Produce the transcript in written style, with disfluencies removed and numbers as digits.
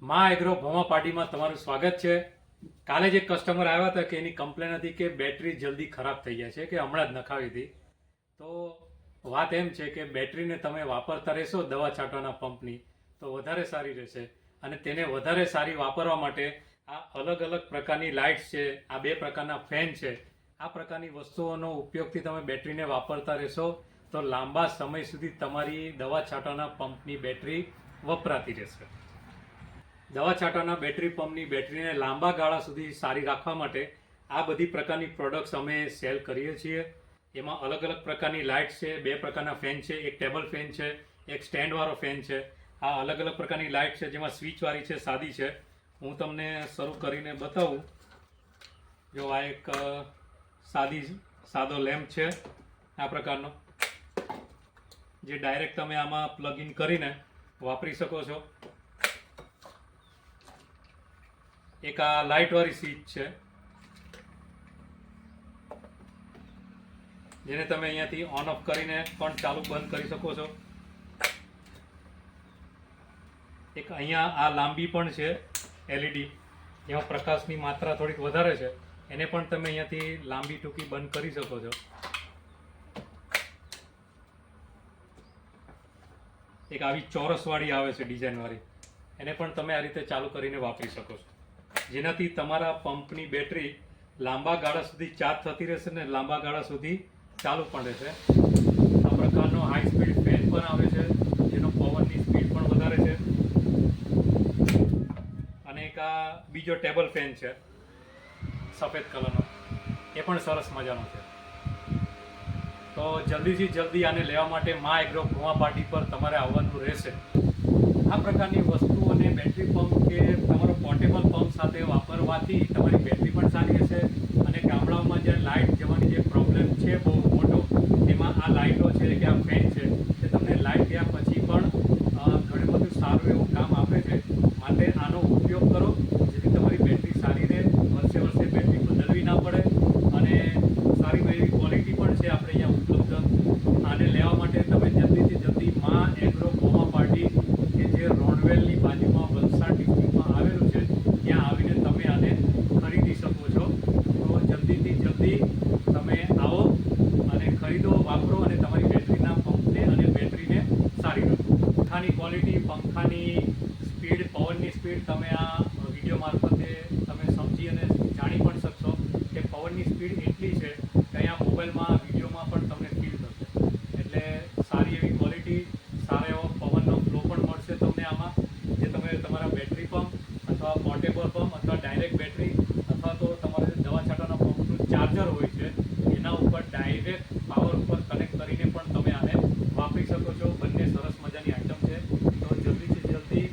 માં એગ્રો ભમા પાર્ટીમાં તમારું સ્વાગત છે. કાલે જ એક કસ્ટમર આવ્યા હતા કે એની કમ્પ્લેન હતી કે બેટરી જલ્દી ખરાબ થઈ જાય છે, કે હમણાં જ નખાવી હતી. તો વાત એમ છે કે બેટરીને તમે વાપરતા રહેશો દવા છાંટવાના પંપની તો વધારે સારી રહેશે. અને તેને વધારે સારી વાપરવા માટે આ અલગ અલગ પ્રકારની લાઇટ્સ છે, આ બે પ્રકારના ફેન છે, આ પ્રકારની વસ્તુઓનો ઉપયોગથી તમે બેટરીને વાપરતા રહેશો તો લાંબા સમય સુધી તમારી દવા છાંટવાના પંપની બેટરી વપરાતી રહેશે. દવા છાંટવાના બેટરી પંપની બેટરીને લાંબા ગાળા સુધી સારી રાખવા માટે આ બધી પ્રકારની પ્રોડક્ટ્સ અમે સેલ કરીએ છીએ. એમાં અલગ અલગ પ્રકારની લાઇટ્સ છે, બે પ્રકારના ફેન છે, એક ટેબલ ફેન છે, એક સ્ટેન્ડવાળો ફેન છે. આ અલગ અલગ પ્રકારની લાઇટ છે, જેમાં સ્વિચવાળી છે, સાદી છે. હું તમને શરૂ કરીને બતાવું. જો આ એક સાદો લેમ્પ છે, આ પ્રકારનો, જે ડાયરેક્ટ તમે આમાં પ્લગ ઇન કરીને વાપરી શકો છો. એક આ લાઇટવાળી સ્વિચ છે, જેને તમે અહીંયાથી ઓન ઓફ કરીને પણ ચાલુ બંધ કરી શકો છો. એક અહીંયા આ લાંબી પણ છે એલઈડી, જેમાં પ્રકાશની માત્રા થોડીક વધારે છે, એને પણ તમે અહીંયાથી લાંબી ટૂંકી બંધ કરી શકો છો. એક આવી ચોરસવાળી આવે છે ડિઝાઇનવાળી, એને પણ તમે આ રીતે ચાલુ કરીને વાપરી શકો છો, જેનાથી તમારા પંપની બેટરી લાંબા ગાળા સુધી ચાર્જ થતી રહેશે ને લાંબા ગાળા સુધી ચાલુ પણ રહેશે. આ પ્રકારનો હાઈ સ્પીડ ફેન પણ આવે છે, જેનો પવનની સ્પીડ પણ વધારે છે. અને એક આ બીજો ટેબલ ફેન છે સફેદ કલરનો, એ પણ સરસ મજાનો છે. તો જલ્દીથી જલ્દી આને લેવા માટે માં એગ્રો ભુવા પાર્ટી પર તમારે આવવાનું રહેશે. આ પ્રકારની વસ્તુઓને બેટરી પંપ કે તમારો પોર્ટેબલ પંપ સાથે વાપરવાથી તમારી બેટરી પણ સારી રહેશે. અને ગામડાઓમાં જે લાઇટ જવાની જે પ્રોબ્લેમ છે બહુ મોટો, તેમાં આ લાઇટો છે કે આ ફેન છે, તે તમને લાઇટ ગયા પછી પણ ઘણું બધું સારું એવું કામ આપે છે. માટે આનો ઉપયોગ કરો, જેથી તમારી બેટરી સારી રહે, વર્ષે વર્ષે બેટરી બદલવી ના પડે. અને સારી એવી ક્વોલિટી પણ છે આપણે અહીંયા ઉપલબ્ધ. આને લેવા માટે તમે જલ્દીથી જલ્દી માં એગ્રો ભુવા પાર્ટી, કે જે રોડવેલની બાજુમાં વલસાડ ડિસ્ટ્રિક્ટમાં આવેલું છે, ત્યાં આવીને તમે આને ખરીદી શકો છો. તો જલ્દીથી જલ્દી તમે આવો અને ખરીદો, વાપરો અને તમારી બેટરીના પંપને અને બેટરીને સારી રાખો. પંખાની ક્વોલિટી, પંખાની સ્પીડ, પવનની સ્પીડ તમે આ વિડીયો મારફતે તમે સમજી અને જાણી પણ શકશો કે પવનની સ્પીડ એટલી છે કે અહીંયા મોબાઈલમાં વિડીયોમાં પણ તમને ફીલ થશે. એટલે સારી એવી ક્વોલિટી, સારો એવો પવનનો ફ્લો પણ મળશે તમને આમાં, જે તમે તમારા બેટરી પંપ અથવા પોર્ટેબલ પંપ અથવા ડાયરેક્ટ બેટરી અથવા તો તમારે દવા છાંટવાના પંપનું ચાર્જર હોય છે, એના ઉપર ડાયરેક્ટ પાવર ઉપર કનેક્ટ કરીને પણ તમે આને વાપરી શકો છો. બંને સરસ મજાની આઇટમ છે. તો જલ્દીથી જલ્દી